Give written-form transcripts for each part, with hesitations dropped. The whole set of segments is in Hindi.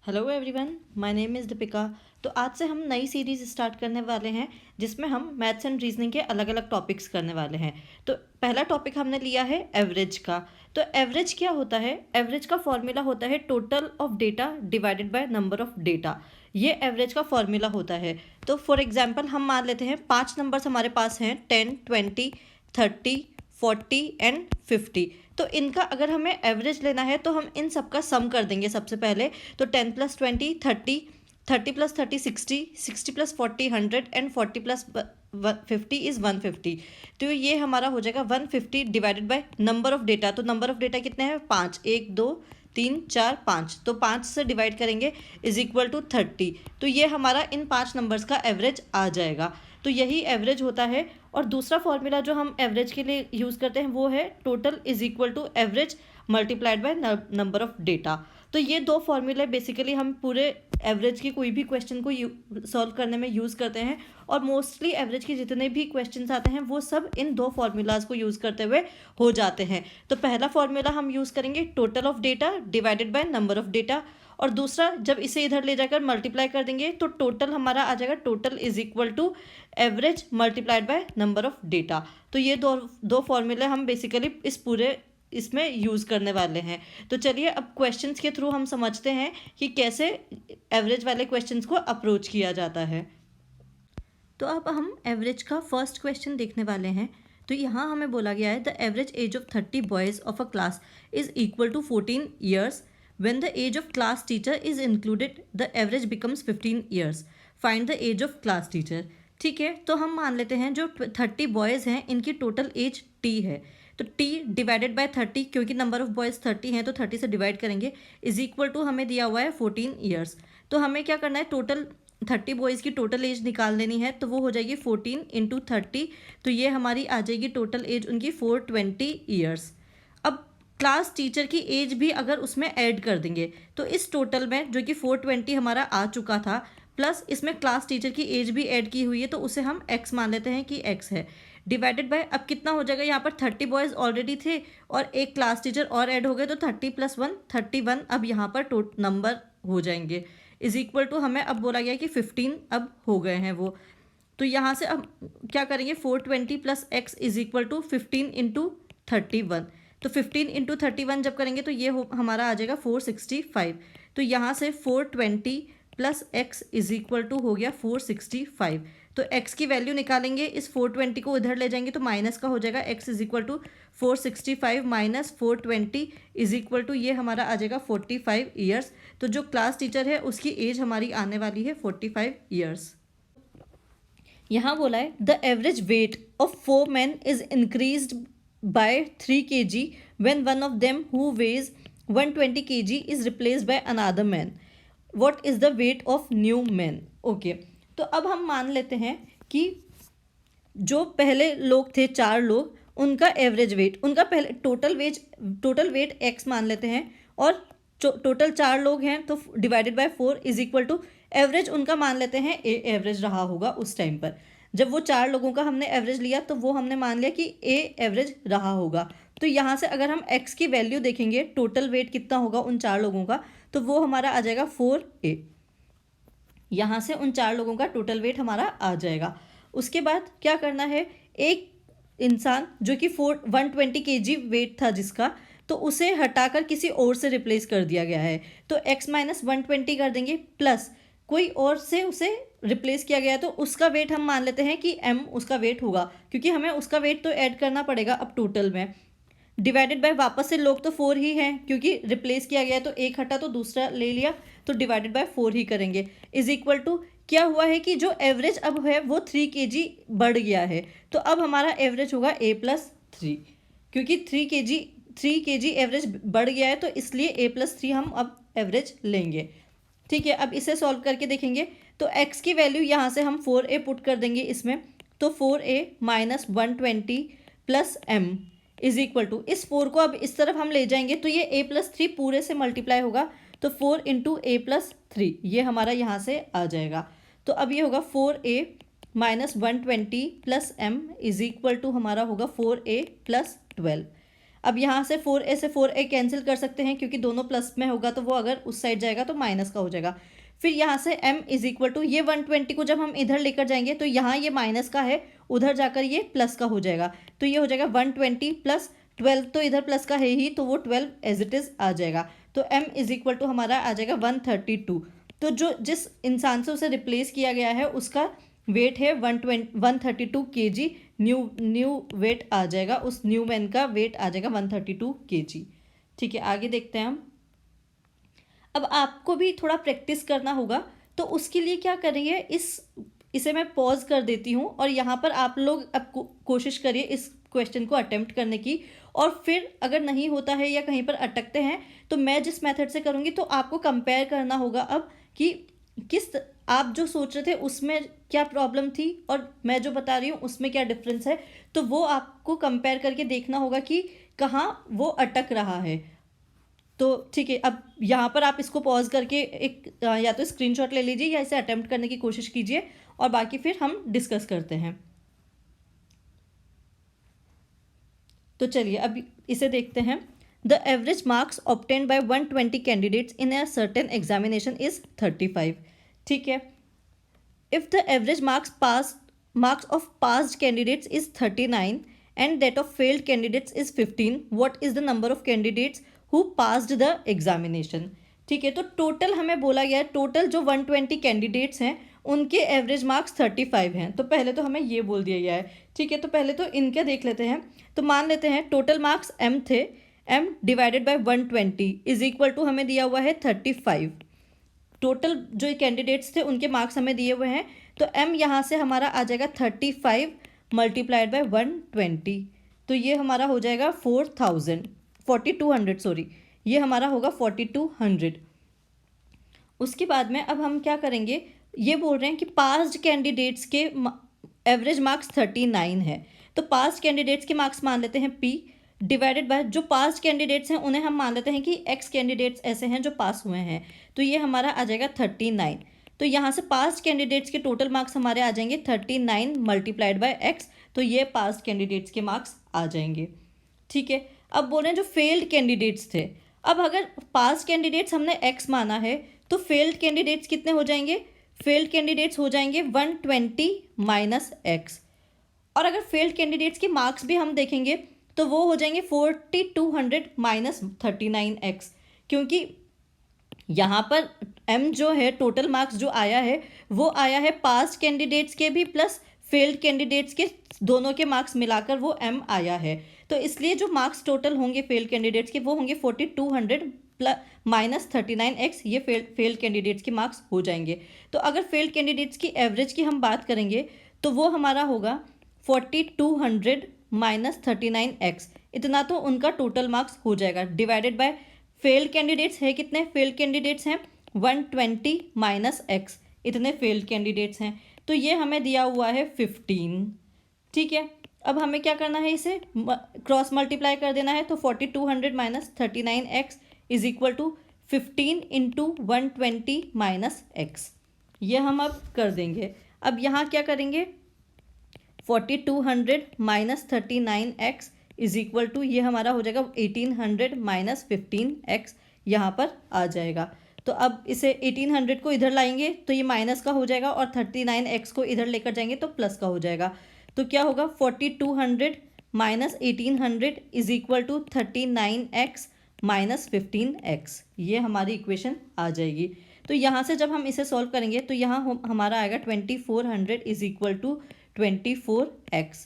Hello everyone, my name is Deepika. तो आज से हम नई सीरीज़ स्टार्ट करने वाले हैं जिसमें हम मैथ्स एंड रीजनिंग के अलग अलग टॉपिक्स करने वाले हैं। तो पहला टॉपिक हमने लिया है एवरेज का। तो एवरेज क्या होता है? एवरेज का फॉर्मूला होता है total of data divided by number of data. ये एवरेज का फॉर्मूला होता है। तो फॉर एग्जांपल हम मान लेते हैं 5 नंबर्स हमारे पास हैं 10, 20, 30, 40 एंड 50। तो इनका अगर हमें एवरेज लेना है तो हम इन सब का सम कर देंगे सबसे पहले। तो 10 plus 20 30, 30 plus 30 60, 60 plus 40 100 and 40 plus 50 is 150। तो ये हमारा हो जाएगा 150 divided by number of data. तो नंबर ऑफ डेटा कितने हैं? 5, 1 2 3 4 5। तो 5 से डिवाइड करेंगे इज इक्वल टू 30। तो ये हमारा इन 5 नंबर्स का एवरेज आ जाएगा। तो यही एवरेज होता है। और दूसरा फॉर्मूला जो हम एवरेज के लिए यूज़ करते हैं वो है total is equal to average multiplied by number of data. तो ये दो फॉर्मूले बेसिकली हम पूरे एवरेज की कोई भी क्वेश्चन को सॉल्व करने में यूज़ करते हैं। और मोस्टली एवरेज के जितने भी क्वेश्चंस आते हैं वो सब इन दो फॉर्मूलाज को यूज़ करते हुए हो जाते हैं। तो पहला फॉर्मूला हम यूज़ करेंगे total of data divided by number of data. और दूसरा जब इसे इधर ले जाकर मल्टीप्लाई कर देंगे तो टोटल हमारा आ जाएगा total is equal to average multiplied by number of data. तो ये दो फॉर्मूले हम बेसिकली इस पूरे इसमें यूज़ करने वाले हैं। तो चलिए अब क्वेश्चंस के थ्रू हम समझते हैं कि कैसे एवरेज वाले क्वेश्चंस को अप्रोच किया जाता है। तो अब हम एवरेज का फर्स्ट क्वेश्चन देखने वाले हैं। तो यहाँ हमें बोला गया है the average age of 30 boys of a class is equal to 14 years. When the age of class teacher is included, the average becomes 15 years. Find the age of class teacher. ठीक है, तो हम मान लेते हैं जो 30 बॉयज़ हैं इनकी टोटल एज टी है। तो टी डिवाइडेड बाय 30, क्योंकि नंबर ऑफ बॉयज़ 30 हैं तो 30 से डिवाइड करेंगे, इज इक्वल टू हमें दिया हुआ है 14 ईयर्स। तो हमें क्या करना है, टोटल 30 बॉयज़ की टोटल एज निकाल देनी है। तो वो हो जाएगी 14 इंटू 30। तो ये हमारी आ जाएगी टोटल एज उनकी 420 ईयर्स। अब क्लास टीचर की एज भी अगर उसमें ऐड कर देंगे तो इस टोटल में जो कि 420 हमारा आ चुका था प्लस इसमें क्लास टीचर की एज भी ऐड की हुई है तो उसे हम x मान लेते हैं कि x है। डिवाइडेड बाय अब कितना हो जाएगा, यहाँ पर 30 बॉयज़ ऑलरेडी थे और एक क्लास टीचर और ऐड हो गए तो 30 प्लस 1 31 अब यहाँ पर नंबर हो जाएंगे। इज इक्वल टू हमें अब बोला गया कि 15 अब हो गए हैं वो। तो यहाँ से अब क्या करेंगे, 420 plus x is equal to 15 into 31। तो 15 इंटू 31 जब करेंगे तो ये हमारा आ जाएगा 465। तो यहाँ से 420 plus x is equal to हो गया 465। तो x की वैल्यू निकालेंगे, इस 420 को इधर ले जाएंगे तो माइनस का हो जाएगा, x is equal to 465 minus 420 is equal to ये हमारा आ जाएगा 45 ईयर्स। तो जो क्लास टीचर है उसकी एज हमारी आने वाली है 45 ईयर्स। यहाँ बोला है the average weight of 4 men is increased by 3 kg when one of them who weighs 120 kg is replaced by another man. What is the weight of new man? Okay, तो अब हम मान लेते हैं कि जो पहले लोग थे 4 लोग उनका एवरेज वेट, उनका पहले टोटल वेट x मान लेते हैं और टोटल 4 लोग हैं तो divided by 4 is equal to average उनका मान लेते हैं ए एवरेज रहा होगा उस टाइम पर। जब वो 4 लोगों का हमने एवरेज लिया तो वो हमने मान लिया कि ए एवरेज रहा होगा। तो यहाँ से अगर हम x की वैल्यू देखेंगे टोटल वेट कितना होगा उन 4 लोगों का, तो वो हमारा आ जाएगा 4a। यहाँ से उन 4 लोगों का टोटल वेट हमारा आ जाएगा। उसके बाद क्या करना है, एक इंसान जो कि 120 kg वेट था जिसका, तो उसे हटाकर किसी और से रिप्लेस कर दिया गया है। तो x माइनस 120 कर देंगे प्लस कोई और से उसे रिप्लेस किया गया तो उसका वेट हम मान लेते हैं कि m उसका वेट होगा, क्योंकि हमें उसका वेट तो ऐड करना पड़ेगा अब टोटल में। डिवाइडेड बाय वापस से लोग तो 4 ही हैं क्योंकि रिप्लेस किया गया तो एक हटा तो दूसरा ले लिया, तो डिवाइडेड बाय 4 ही करेंगे। इज इक्वल टू क्या हुआ है कि जो एवरेज अब है वो 3 kg बढ़ गया है। तो अब हमारा एवरेज होगा a प्लस 3, क्योंकि 3 kg एवरेज बढ़ गया है तो इसलिए a प्लस 3 हम अब एवरेज लेंगे। ठीक है, अब इसे सॉल्व करके देखेंगे तो x की वैल्यू यहाँ से हम 4a पुट कर देंगे इसमें। तो 4a minus 120 plus m is equal to, इस 4 को अब इस तरफ हम ले जाएंगे तो ये a प्लस 3 पूरे से मल्टीप्लाई होगा। तो 4 इंटू a प्लस 3 ये हमारा यहाँ से आ जाएगा। तो अब ये होगा 4a minus 120 plus m is equal to हमारा होगा 4a प्लस 12। अब यहाँ से 4a से 4a कैंसिल कर सकते हैं क्योंकि दोनों प्लस में होगा, तो वो अगर उस साइड जाएगा तो माइनस का हो जाएगा। फिर यहाँ से m इज इक्वल टू ये 120 को जब हम इधर लेकर जाएंगे तो यहाँ ये माइनस का है, उधर जाकर ये प्लस का हो जाएगा, तो ये हो जाएगा 120 प्लस 12, तो इधर प्लस का है ही, तो वो 12 एज इट इज़ आ जाएगा। तो m इज इक्वल टू हमारा आ जाएगा 132। तो जो जिस इंसान से उसे रिप्लेस किया गया है उसका वेट है 132 kg, न्यू वेट आ जाएगा, उस न्यू मैन का वेट आ जाएगा 132 kg। ठीक है, आगे देखते हैं हम। अब आपको भी थोड़ा प्रैक्टिस करना होगा, तो उसके लिए क्या करेंगे, इसे मैं पॉज कर देती हूँ और यहाँ पर आप लोग अब कोशिश करिए इस क्वेश्चन को अटेम्प्ट करने की, और फिर अगर नहीं होता है या कहीं पर अटकते हैं तो मैं जिस मेथड से करूँगी तो आपको कंपेयर करना होगा अब कि किस आप जो सोच रहे थे उसमें क्या प्रॉब्लम थी और मैं जो बता रही हूँ उसमें क्या डिफरेंस है, तो वो आपको कंपेयर करके देखना होगा कि कहाँ वो अटक रहा है। तो ठीक है, अब यहाँ पर आप इसको पॉज करके एक या तो स्क्रीनशॉट ले लीजिए या इसे अटेम्प्ट करने की कोशिश कीजिए, और बाकी फिर हम डिस्कस करते हैं। तो चलिए अब इसे देखते हैं। The average marks obtained by 120 candidates in a certain examination is 35। ठीक है, if the average marks of passed candidates is 39 and that of failed candidates is 15, what is the number of candidates who passed the examination? ठीक है, तो टोटल हमें बोला गया है, टोटल जो 120 कैंडिडेट्स हैं उनके एवरेज मार्क्स 35 हैं। तो पहले तो हमें ये बोल दिया गया है। ठीक है, तो पहले तो इनके देख लेते हैं। तो मान लेते हैं टोटल मार्क्स m थे, m divided by 120 is equal to हमें दिया हुआ है 35। टोटल जो कैंडिडेट्स थे उनके मार्क्स हमें दिए हुए हैं, तो m यहाँ से हमारा आ जाएगा 35 मल्टीप्लाइड बाय 120, तो ये हमारा हो जाएगा 4200 सॉरी, ये हमारा होगा 4200। उसके बाद में अब हम क्या करेंगे, ये बोल रहे हैं कि पास्ड कैंडिडेट्स के एवरेज मार्क्स 39 है, तो पास्ड कैंडिडेट्स के मार्क्स मान लेते हैं p डिवाइडेड बाय जो पास्ट कैंडिडेट्स हैं उन्हें हम मान लेते हैं कि x कैंडिडेट्स ऐसे हैं जो पास हुए हैं, तो ये हमारा आ जाएगा 39। तो यहाँ से पास्ट कैंडिडेट्स के टोटल मार्क्स हमारे आ जाएंगे 39 मल्टीप्लाइड बाय x, तो ये पास्ट कैंडिडेट्स के मार्क्स आ जाएंगे। ठीक है, अब बोल रहे हैं जो फेल्ड कैंडिडेट्स थे, अब अगर पास्ट कैंडिडेट्स हमने x माना है तो फेल्ड कैंडिडेट्स कितने हो जाएंगे, फेल्ड कैंडिडेट्स हो जाएंगे 120 माइनस x, और अगर फेल्ड कैंडिडेट्स के मार्क्स भी हम देखेंगे तो वो हो जाएंगे 4200 माइनस 39x, क्योंकि यहाँ पर m जो है टोटल मार्क्स जो आया है वो आया है पास्ट कैंडिडेट्स के भी प्लस फेल्ड कैंडिडेट्स के दोनों के मार्क्स मिलाकर वो m आया है, तो इसलिए जो मार्क्स टोटल होंगे फेल्ड कैंडिडेट्स के वो होंगे 4200 प्लस माइनस 39x, ये फेल्ड कैंडिडेट्स के मार्क्स हो जाएंगे। तो अगर फेल्ड कैंडिडेट्स की एवरेज की हम बात करेंगे तो वो हमारा होगा 4200 माइनस 39x, इतना तो उनका टोटल मार्क्स हो जाएगा, डिवाइडेड बाय फेल्ड कैंडिडेट्स है कितने, फेल्ड कैंडिडेट्स हैं 120 माइनस x, इतने फेल्ड कैंडिडेट्स हैं, तो ये हमें दिया हुआ है 15। ठीक है, अब हमें क्या करना है, इसे क्रॉस मल्टीप्लाई कर देना है, तो 4200 minus 39x is equal to 15 into 120 minus x, ये हम अब कर देंगे। अब यहाँ क्या करेंगे, 4200 minus 39x is equal to ये हमारा हो जाएगा 1800 माइनस 15x, यहाँ पर आ जाएगा। तो अब इसे 1800 को इधर लाएंगे तो ये माइनस का हो जाएगा, और 39x को इधर लेकर जाएंगे तो प्लस का हो जाएगा। तो क्या होगा, 4200 minus 1800 is equal to 39x minus 15x, ये हमारी इक्वेशन आ जाएगी। तो यहाँ से जब हम इसे सॉल्व करेंगे तो यहाँ हमारा आएगा 2400 इज इक्वल टू 24x,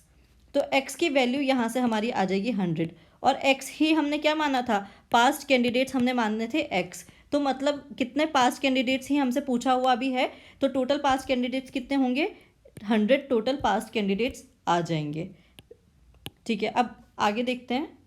तो x की वैल्यू यहाँ से हमारी आ जाएगी 100, और x ही हमने क्या माना था, पास्ट कैंडिडेट्स हमने मानने थे x, तो मतलब कितने पास्ट कैंडिडेट्स ही हमसे पूछा हुआ भी है, तो टोटल पास्ट कैंडिडेट्स कितने होंगे, 100 टोटल पास्ट कैंडिडेट्स आ जाएंगे। ठीक है, अब आगे देखते हैं।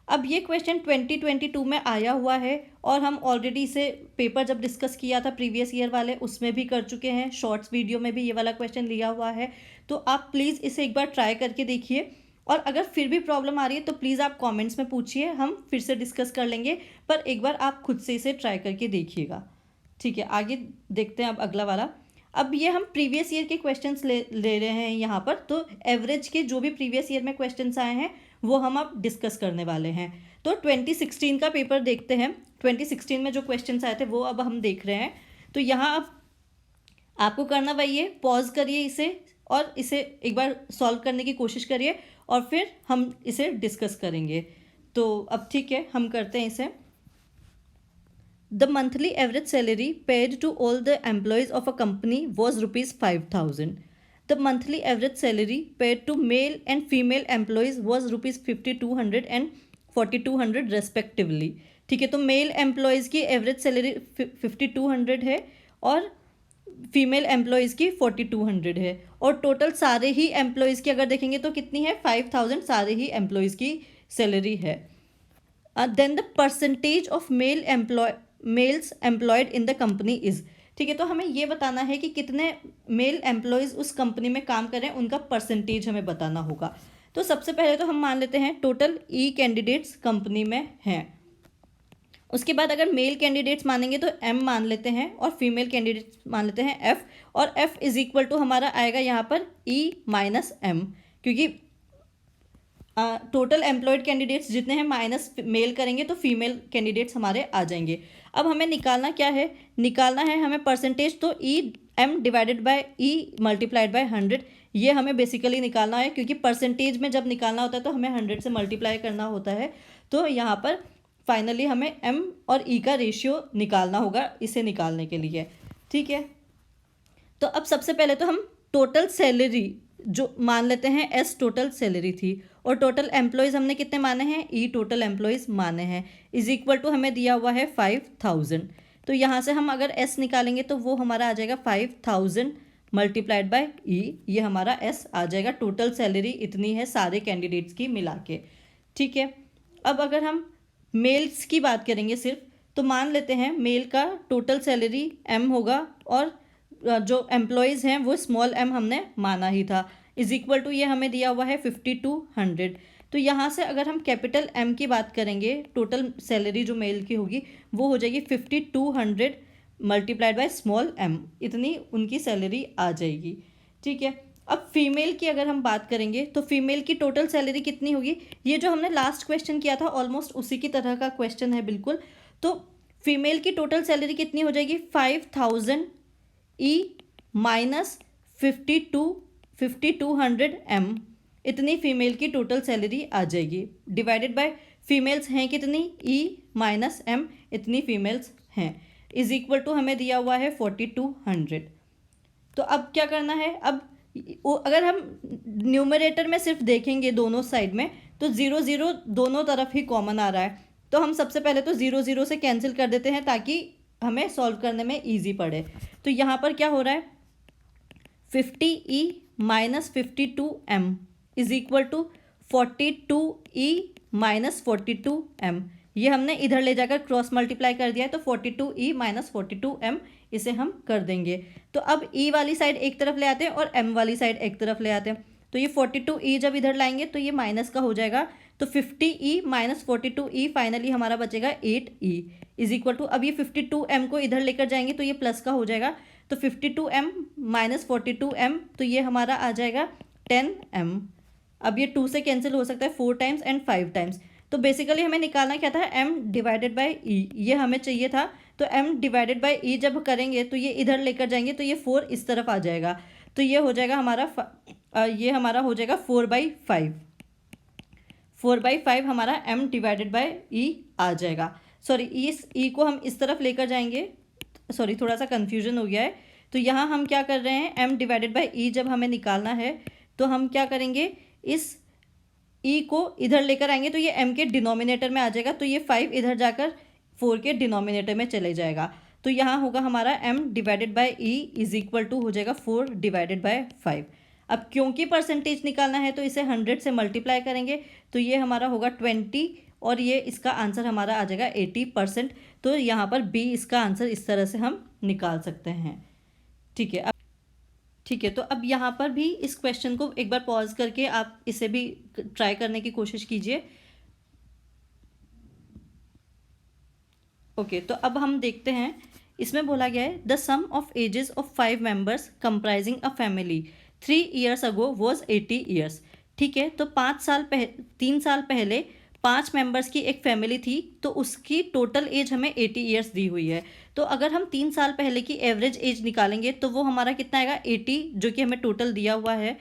अब ये क्वेश्चन 2022 में आया हुआ है और हम ऑलरेडी इसे पेपर जब डिस्कस किया था प्रीवियस ईयर वाले उसमें भी कर चुके हैं, शॉर्ट्स वीडियो में भी ये वाला क्वेश्चन लिया हुआ है, तो आप प्लीज़ इसे एक बार ट्राई करके देखिए, और अगर फिर भी प्रॉब्लम आ रही है तो प्लीज़ आप कमेंट्स में पूछिए, हम फिर से डिस्कस कर लेंगे, पर एक बार आप खुद से इसे ट्राई करके देखिएगा। ठीक है, आगे देखते हैं अब अगला वाला। अब ये हम प्रीवियस ईयर के क्वेश्चंस ले रहे हैं यहाँ पर, तो एवरेज के जो भी प्रीवियस ईयर में क्वेश्चंस आए हैं वो हम अब डिस्कस करने वाले हैं। तो 2016 का पेपर देखते हैं। 2016 में जो क्वेश्चंस आए थे वो अब हम देख रहे हैं। तो यहाँ अब आपको करना वही है, पॉज करिए इसे और इसे एक बार सॉल्व करने की कोशिश करिए और फिर हम इसे डिस्कस करेंगे। तो अब ठीक है, हम करते हैं इसे। The monthly average salary paid to all the employees of a company was ₹5,000। The monthly average salary paid to male and female employees was ₹5,200 and 4,200 respectively. ठीक है, तो मेल एम्प्लॉयज़ की एवरेज सैलरी 5,200 है और फीमेल एम्प्लॉयज़ की 4,200 है, और टोटल सारे ही एम्प्लॉयज़ की अगर देखेंगे तो कितनी है, 5,000 सारे ही एम्प्लॉयज़ की सैलरी है। Then the percentage of males employed in the company is. ठीक है, तो हमें ये बताना है कि कितने मेल एम्प्लॉयज़ उस कंपनी में काम कर रहे हैं, उनका परसेंटेज हमें बताना होगा। तो सबसे पहले तो हम मान लेते हैं टोटल ई कैंडिडेट्स कंपनी में हैं। उसके बाद अगर मेल कैंडिडेट्स मानेंगे तो m मान लेते हैं और फीमेल कैंडिडेट्स मान लेते हैं f, और f इज इक्वल टू हमारा आएगा यहाँ पर e माइनस m, क्योंकि टोटल एम्प्लॉयड कैंडिडेट्स जितने हैं माइनस मेल करेंगे तो फीमेल कैंडिडेट्स हमारे आ जाएंगे। अब हमें निकालना क्या है, निकालना है हमें परसेंटेज, तो ई m divided bye E multiplied by 100, ये हमें बेसिकली निकालना है, क्योंकि परसेंटेज में जब निकालना होता है तो हमें 100 से मल्टीप्लाई करना होता है। तो यहाँ पर फाइनली हमें m और e का रेशियो निकालना होगा इसे निकालने के लिए। ठीक है, तो अब सबसे पहले तो हम टोटल सैलरी जो मान लेते हैं s टोटल सैलरी थी, और टोटल एम्प्लॉयज़ हमने कितने माने हैं, e टोटल एम्प्लॉयज़ माने हैं, इज इक्वल टू हमें दिया हुआ है 5,000। तो यहाँ से हम अगर s निकालेंगे तो वो हमारा आ जाएगा 5,000 मल्टीप्लाइड बाय e, ये हमारा s आ जाएगा। टोटल सैलरी इतनी है सारे कैंडिडेट्स की मिला के। ठीक है, अब अगर हम मेल्स की बात करेंगे सिर्फ, तो मान लेते हैं मेल का टोटल सैलरी m होगा और जो एम्प्लॉयज़ हैं वो स्मॉल m हमने माना ही था, इज इक्वल टू ये हमें दिया हुआ है 5,200। तो यहाँ से अगर हम कैपिटल M की बात करेंगे, टोटल सैलरी जो मेल की होगी वो हो जाएगी 5,200 मल्टीप्लाइड बाय स्मॉल m, इतनी उनकी सैलरी आ जाएगी। ठीक है, अब फीमेल की अगर हम बात करेंगे तो फीमेल की टोटल सैलरी कितनी होगी, ये जो हमने लास्ट क्वेश्चन किया था ऑलमोस्ट उसी की तरह का क्वेश्चन है बिल्कुल। तो फीमेल की टोटल सैलरी कितनी हो जाएगी, 5,000 ई माइनस 5,200 m, इतनी फीमेल की टोटल सैलरी आ जाएगी, डिवाइडेड बाय फीमेल्स हैं कितनी, ई माइनस m, इतनी फीमेल्स हैं, इज इक्वल टू हमें दिया हुआ है 4,200। तो अब क्या करना है, अब अगर हम न्यूमरेटर में सिर्फ देखेंगे दोनों साइड में तो 0 0 दोनों तरफ ही कॉमन आ रहा है, तो हम सबसे पहले तो 0 0 से कैंसिल कर देते हैं ताकि हमें सॉल्व करने में इजी पड़े। तो यहाँ पर क्या हो रहा है, 50e minus 52m is equal to 42e minus 42m, ये हमने इधर ले जाकर क्रॉस मल्टीप्लाई कर दिया है, तो 42e माइनस 42m इसे हम कर देंगे। तो अब e वाली साइड एक तरफ ले आते हैं और m वाली साइड एक तरफ ले आते हैं, तो ये 42e जब इधर लाएंगे तो ये माइनस का हो जाएगा, तो 50e माइनस 42e फाइनली हमारा बचेगा 8e इज इक्वल टू, अब ये 52m को इधर लेकर जाएंगे तो ये प्लस का हो जाएगा, तो 52m माइनस 42m, तो ये हमारा आ जाएगा 10m। अब ये 2 से कैंसिल हो सकता है 4 टाइम्स एंड 5 टाइम्स, तो बेसिकली हमें निकालना क्या था, m डिवाइडेड बाई e, ये हमें चाहिए था। तो m डिवाइडेड बाई e जब करेंगे तो ये इधर लेकर जाएंगे तो ये 4 इस तरफ आ जाएगा, तो ये हो जाएगा हमारा ये हमारा हो जाएगा 4/5, 4/5 हमारा m डिवाइडेड बाई e आ जाएगा। सॉरी, इस e को हम इस तरफ लेकर जाएंगे, सॉरी थोड़ा सा कन्फ्यूजन हो गया है। तो यहाँ हम क्या कर रहे हैं, m डिवाइडेड बाई e जब हमें निकालना है तो हम क्या करेंगे, इस e को इधर लेकर आएंगे तो ये m के डिनोमिनेटर में आ जाएगा, तो ये 5 इधर जाकर 4 के डिनोमिनेटर में चले जाएगा, तो यहाँ होगा हमारा m divided by e is equal to हो जाएगा 4 डिवाइडेड बाय 5। अब क्योंकि परसेंटेज निकालना है तो इसे 100 से मल्टीप्लाई करेंगे, तो ये हमारा होगा 20 और ये इसका आंसर हमारा आ जाएगा 80%। तो यहाँ पर b इसका आंसर इस तरह से हम निकाल सकते हैं। ठीक है, ठीक है, तो अब यहाँ पर भी इस क्वेश्चन को एक बार पॉज करके आप इसे भी ट्राई करने की कोशिश कीजिए। ओके, तो अब हम देखते हैं, इसमें बोला गया है the sum of ages of 5 members comprising a family 3 years ago was 80 years। ठीक है। तो 3 साल पहले 5 मेंबर्स की एक फैमिली थी, तो उसकी टोटल एज हमें 80 ईयर्स दी हुई है। तो अगर हम 3 साल पहले की एवरेज एज निकालेंगे तो वो हमारा कितना आएगा, 80, जो कि हमें टोटल दिया हुआ है।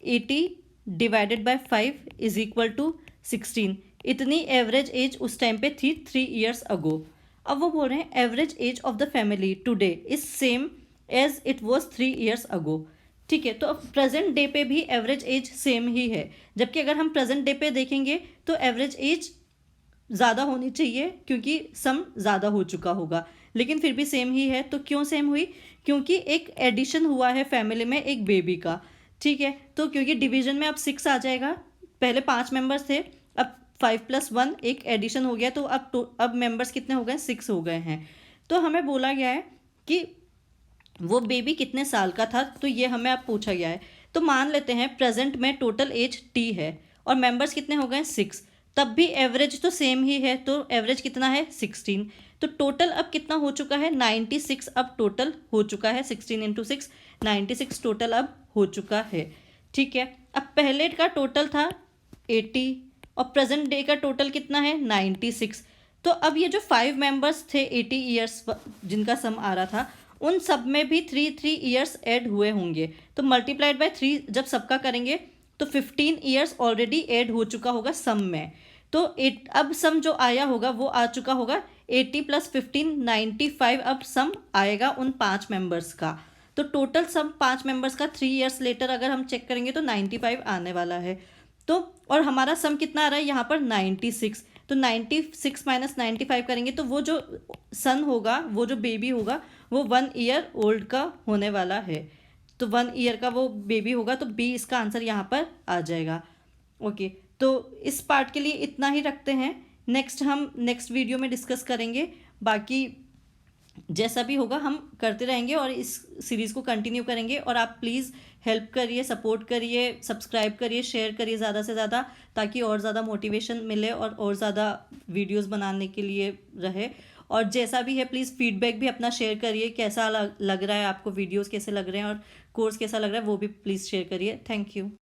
80 divided by 5 is equal to 16। इतनी एवरेज एज उस टाइम पे थी 3 ईयर्स अगो। अब वो बोल रहे हैं average age of the family today is same age it was 3 years ago. ठीक है। तो अब प्रेजेंट डे पे भी एवरेज एज सेम ही है, जबकि अगर हम प्रेजेंट डे पे देखेंगे तो एवरेज एज ज़्यादा होनी चाहिए क्योंकि सम ज़्यादा हो चुका होगा, लेकिन फिर भी सेम ही है। तो क्यों सेम हुई, क्योंकि एक एडिशन हुआ है फैमिली में एक बेबी का। ठीक है। तो क्योंकि डिवीजन में अब 6 आ जाएगा, पहले 5 मेंबर्स थे, अब 5 + 1 एक एडिशन हो गया, तो अब मेंबर्स कितने हो गए, 6 हो गए हैं। तो हमें बोला गया है कि वो बेबी कितने साल का था, तो ये हमें अब पूछा गया है। तो मान लेते हैं प्रेजेंट में टोटल एज टी है और मेंबर्स कितने हो गए, 6। तब भी एवरेज तो सेम ही है, तो एवरेज कितना है, 16। तो टोटल अब कितना हो चुका है, 96 अब टोटल हो चुका है। 16 × 6 96 टोटल अब हो चुका है। ठीक है। अब पहले का टोटल था 80 और प्रेजेंट डे का टोटल कितना है, 96। तो अब ये जो 5 मेंबर्स थे 80 ईयर्स जिनका सम आ रहा था, उन सब में भी 3 ईयर्स ऐड हुए होंगे। तो मल्टीप्लाइड बाय 3 जब सबका करेंगे तो 15 ईयर्स ऑलरेडी ऐड हो चुका होगा सम में। तो अब सम जो आया होगा वो आ चुका होगा 80 + 15 95। अब सम आएगा उन 5 मेंबर्स का। तो टोटल सम 5 मेंबर्स का 3 ईयर्स लेटर अगर हम चेक करेंगे तो 95 आने वाला है। तो और हमारा सम कितना आ रहा है यहाँ पर, 96। तो 96 - 95 करेंगे तो वो जो सन होगा, वो जो बेबी होगा, वो 1 ईयर ओल्ड का होने वाला है। तो 1 ईयर का वो बेबी होगा, तो बी इसका आंसर यहाँ पर आ जाएगा। ओके। तो इस पार्ट के लिए इतना ही रखते हैं। हम नेक्स्ट वीडियो में डिस्कस करेंगे। बाकी जैसा भी होगा हम करते रहेंगे और इस सीरीज़ को कंटिन्यू करेंगे। और आप प्लीज़ हेल्प करिए, सपोर्ट करिए, सब्सक्राइब करिए, शेयर करिए ज़्यादा से ज़्यादा, ताकि और ज़्यादा मोटिवेशन मिले और ज़्यादा वीडियोस बनाने के लिए रहे। और जैसा भी है प्लीज़ फीडबैक भी अपना शेयर करिए, कैसा लग रहा है आपको, वीडियोस कैसे लग रहे हैं और कोर्स कैसा लग रहा है, वो भी प्लीज़ शेयर करिए। Thank you.